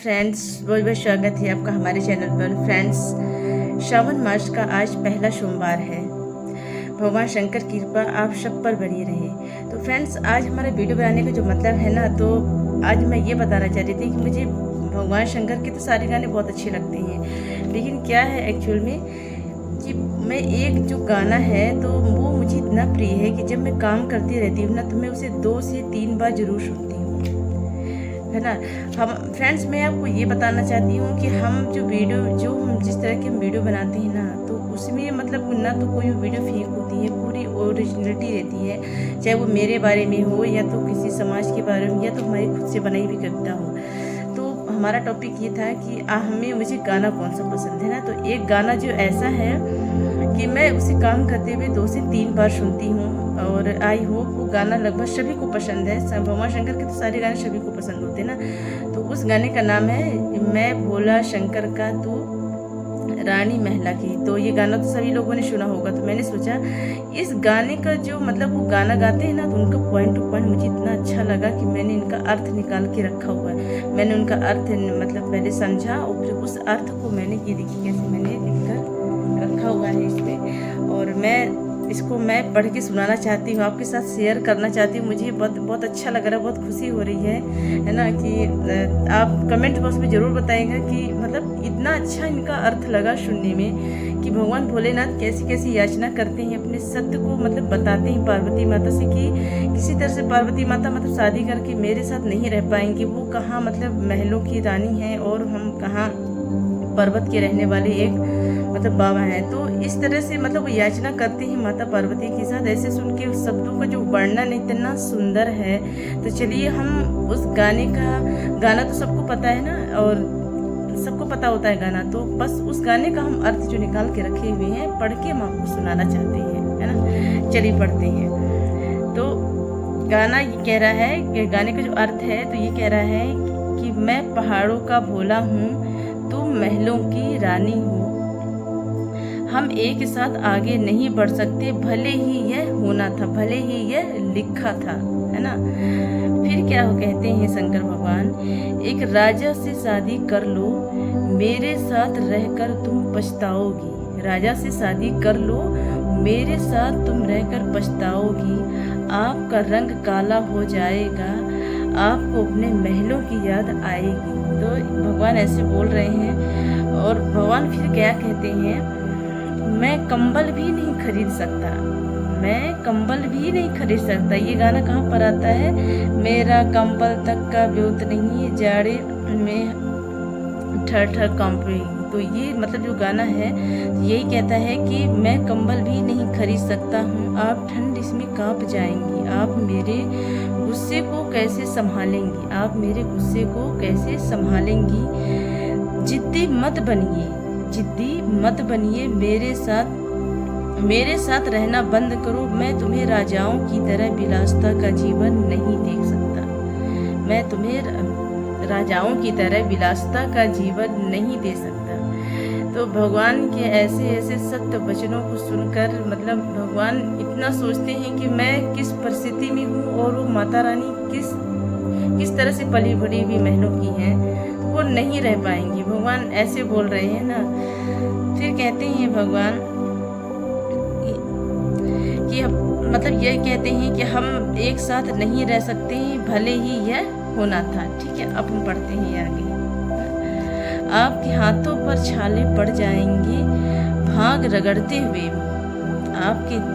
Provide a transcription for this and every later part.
Friends, बहुत बहुत स्वागत है आपका हमारे चैनल पर। फ्रेंड्स, श्रावण मास का आज पहला सोमवार है। भगवान शंकर की कृपा आप सब पर बनी रहे। तो फ्रेंड्स, आज हमारे वीडियो बनाने का जो मतलब है ना, तो आज मैं ये बताना चाह रही थी कि मुझे भगवान शंकर के तो सारे गाने बहुत अच्छे लगते हैं, लेकिन क्या है एक्चुअल में कि मैं एक जो गाना है तो वो मुझे इतना प्रिय है कि जब मैं काम करती रहती हूँ ना, तो मैं उसे 2 से 3 बार ज़रूर सुनती हूँ, है ना। हम फ्रेंड्स, मैं आपको ये बताना चाहती हूँ कि हम हम जिस तरह की वीडियो बनाते हैं ना, तो उसमें मतलब ना तो कोई वीडियो फेक होती है, पूरी ओरिजिनलिटी रहती है, चाहे वो मेरे बारे में हो या तो किसी समाज के बारे में या तो हमारी खुद से बनाई हुई कविता हो। तो हमारा टॉपिक ये था कि मुझे गाना कौन सा पसंद है ना, तो एक गाना जो ऐसा है कि मैं उसे काम करते हुए 2 से 3 बार सुनती हूँ, और आई होप वो गाना लगभग सभी को पसंद है। भगवान शंकर के तो सारे गाने सभी को पसंद होते हैं ना। तो उस गाने का नाम है मैं भोला शंकर का तू रानी महला की। तो ये गाना तो सभी लोगों ने सुना होगा। तो मैंने सोचा इस गाने का जो मतलब वो गाना गाते हैं ना, तो उनका पॉइंट टू पॉइंट मुझे इतना अच्छा लगा कि मैंने इनका अर्थ निकाल के रखा हुआ है। मैंने उनका अर्थ मतलब पहले समझा और फिर उस अर्थ को मैंने ये देखी कैसे मैंने लिखकर रखा हुआ है इसमें, और मैं इसको मैं पढ़ के सुनाना चाहती हूँ, आपके साथ शेयर करना चाहती हूँ। मुझे बहुत बहुत अच्छा लग रहा है, बहुत खुशी हो रही है ना। कि आप कमेंट बॉक्स में ज़रूर बताइएगा कि मतलब इतना अच्छा इनका अर्थ लगा सुनने में कि भगवान भोलेनाथ कैसी कैसी याचना करते हैं, अपने सत्य को मतलब बताते हैं पार्वती माता से कि किसी तरह से पार्वती माता मतलब शादी करके मेरे साथ नहीं रह पाएंगी। वो कहाँ मतलब महलों की रानी हैं और हम कहाँ पर्वत के रहने वाले एक मतलब बाबा हैं। तो इस तरह से मतलब वो याचना करते हैं माता पार्वती के साथ। ऐसे सुन के उस शब्दों का जो वर्णन इतना सुंदर है। तो चलिए हम उस गाना तो सबको पता है ना, और सबको पता होता है गाना, तो बस उस गाने का हम अर्थ जो निकाल के रखे हुए हैं पढ़ के हम आपको सुनाना चाहते हैं, है ना। चलिए पढ़ते हैं। तो गाना ये कह रहा है कि गाने का जो अर्थ है तो ये कह रहा है कि मैं पहाड़ों का भोला हूँ, तुम महलों की रानी हो, हम एक साथ आगे नहीं बढ़ सकते, भले ही यह होना था, भले ही यह लिखा था, है ना। फिर क्या हो कहते हैं शंकर भगवान, एक राजा से शादी कर लो, मेरे साथ रहकर तुम पछताओगी। राजा से शादी कर लो, मेरे साथ तुम रहकर पछताओगी। आपका रंग काला हो जाएगा, आपको अपने महलों की याद आएगी। तो भगवान ऐसे बोल रहे हैं। और भगवान फिर क्या कहते हैं, मैं कंबल भी नहीं खरीद सकता, मैं कंबल भी नहीं खरीद सकता। ये गाना कहाँ पर आता है, मेरा कंबल तक का ब्योत नहीं, जाड़े में ठर ठर कांपेगी। तो ये मतलब जो गाना है यही कहता है कि मैं कंबल भी नहीं खरीद सकता हूँ, आप ठंड इसमें कांप जाएंगी। आप मेरे गुस्से को कैसे संभालेंगी, आप मेरे गुस्से को कैसे संभालेंगी। जिद्दी मत बनिए, जिद्दी मत बनिए, मेरे साथ रहना बंद करो। मैं तुम्हें राजाओं की तरह विलासिता का जीवन नहीं देख सकता, मैं तुम्हें राजाओं की तरह विलासिता का जीवन नहीं दे सकता। तो भगवान के ऐसे ऐसे सत्य वचनों को सुनकर मतलब भगवान इतना सोचते हैं कि मैं किस परिस्थिति में हूँ और वो माता रानी किस तरह से पली बड़ी हुई महलों की हैं, तो वो नहीं रह पाएंगी। भगवान ऐसे बोल रहे हैं ना। फिर कहते हैं भगवान कि मतलब ये कहते हैं कि हम एक साथ नहीं रह सकते, भले ही यह होना था। ठीक है, अब हम पढ़ते हैं आगे। आपके हाथों पर छाले पड़ जाएंगे भाग रगड़ते हुए,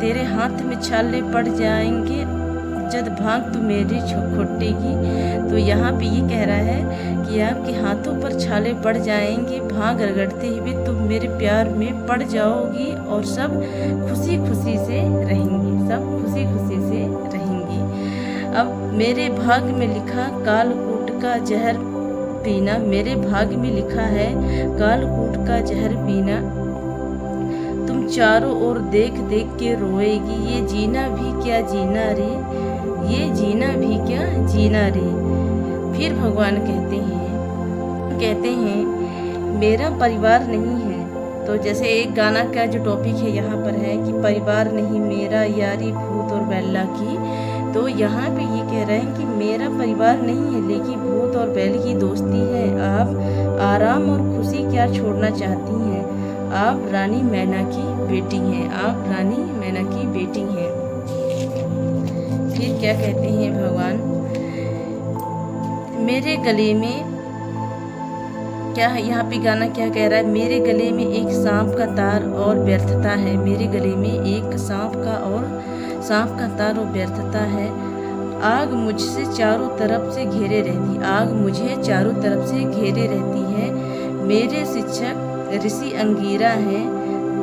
तेरे हाथ में छाले पड़ जाएंगे जब भाग तू मेरी खोटेगी। तो यहाँ पे ये कह रहा है कि आपके हाथों पर छाले पड़ जाएंगे, भाग रगड़ते हुए तुम मेरे प्यार में पड़ जाओगी, और सब खुशी खुशी से रहेंगे, सब खुशी खुशी से रहेंगी। अब मेरे भाग में लिखा कालकूट का जहर पीना, मेरे भाग में लिखा है कालकूट का जहर पीना। तुम चारों ओर देख देख के रोएगी, ये जीना भी क्या जीना रे, ये जीना भी क्या जीना रे। फिर भगवान कहते हैं मेरा परिवार नहीं है। तो जैसे एक गाना का जो टॉपिक है यहाँ पर है कि परिवार नहीं मेरा, यारी भूत और बेल्ला की। तो यहाँ पे ये कह रहे हैं कि मेरा परिवार नहीं है, लेकिन भूत और बैल की दोस्ती है। आप आराम और खुशी क्या छोड़ना चाहती हैं? आप रानी मैना की बेटी हैं। आप रानी मैना की बेटी हैं। फिर क्या कहते हैं भगवान? मेरे गले में क्या है, यहाँ पे गाना क्या कह रहा है? मेरे गले में एक सांप का तार और व्यर्थता है। मेरे गले में एक सांप का तार और व्यर्थता है। आग मुझसे चारों तरफ से घेरे रहती, आग मुझे चारों तरफ से घेरे रहती है। मेरे शिक्षक ऋषि अंगीरा है।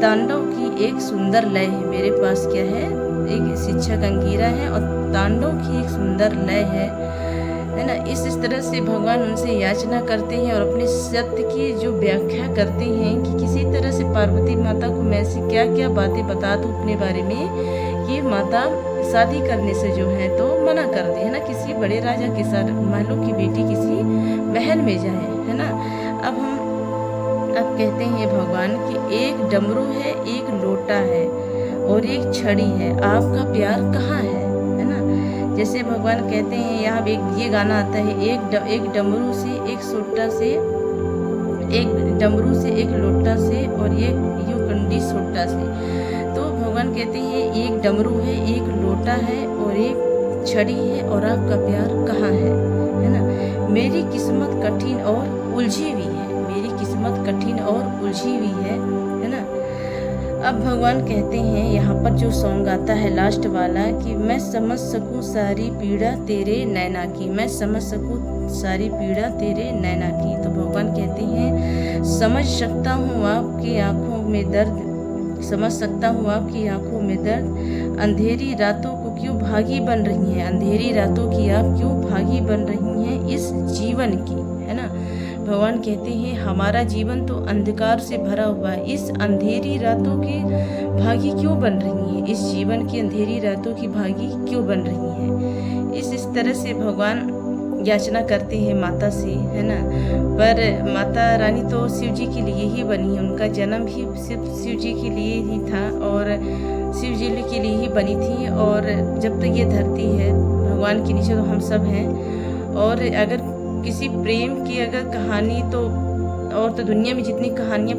तांडव की एक सुंदर लय है। मेरे पास क्या है? एक शिक्षक अंगीरा है और तांडव की एक सुंदर लय है ना। इस तरह से भगवान उनसे याचना करते हैं और अपने सत्य की जो व्याख्या करते हैं कि किसी तरह से पार्वती माता को मैं ऐसी क्या क्या बातें बता दूँ अपने बारे में कि माता शादी करने से जो है तो मना कर दे, है ना। किसी बड़े राजा के साथ मान लो कि बेटी किसी महल में जाए, है ना। अब कहते हैं भगवान कि एक डमरू है, एक लोटा है और एक छड़ी है। आपका प्यार कहाँ है ना। जैसे भगवान कहते हैं यहाँ एक ये गाना आता है, एक डमरू से एक सोटा से, एक डमरू से एक लोटा से और एक युकंडी सोटा से। तो भगवान कहते हैं एक डमरू है, एक लोटा है और एक छड़ी है और आपका प्यार कहाँ है ना। मेरी किस्मत कठिन और उलझी हुई है। मेरी किस्मत कठिन और उलझी हुई है ना। अब भगवान कहते हैं यहाँ पर जो सॉन्ग आता है लास्ट वाला कि मैं समझ सकूँ सारी पीड़ा तेरे नैना की, मैं समझ सकूँ सारी पीड़ा तेरे नैना की। तो भगवान कहते हैं समझ सकता हूँ आपकी आँखों में दर्द, समझ सकता हूँ आपकी आँखों में दर्द। अंधेरी रातों को क्यों भागी बन रही हैं, अंधेरी रातों की आप क्यों भागी बन रही हैं इस जीवन की, है ना। भगवान कहते हैं हमारा जीवन तो अंधकार से भरा हुआ है, इस अंधेरी रातों की भागी क्यों बन रही हैं, इस जीवन की अंधेरी रातों की भागी क्यों बन रही हैं। इस तरह से भगवान याचना करते हैं माता से, है ना। पर माता रानी तो शिव जी के लिए ही बनी है, उनका जन्म भी सिर्फ शिव जी के लिए ही था और शिव जी के लिए ही बनी थी। और जब तक ये धरती है भगवान के नीचे तो हम सब हैं। और अगर किसी प्रेम की अगर कहानी तो और तो दुनिया में जितनी कहानियाँ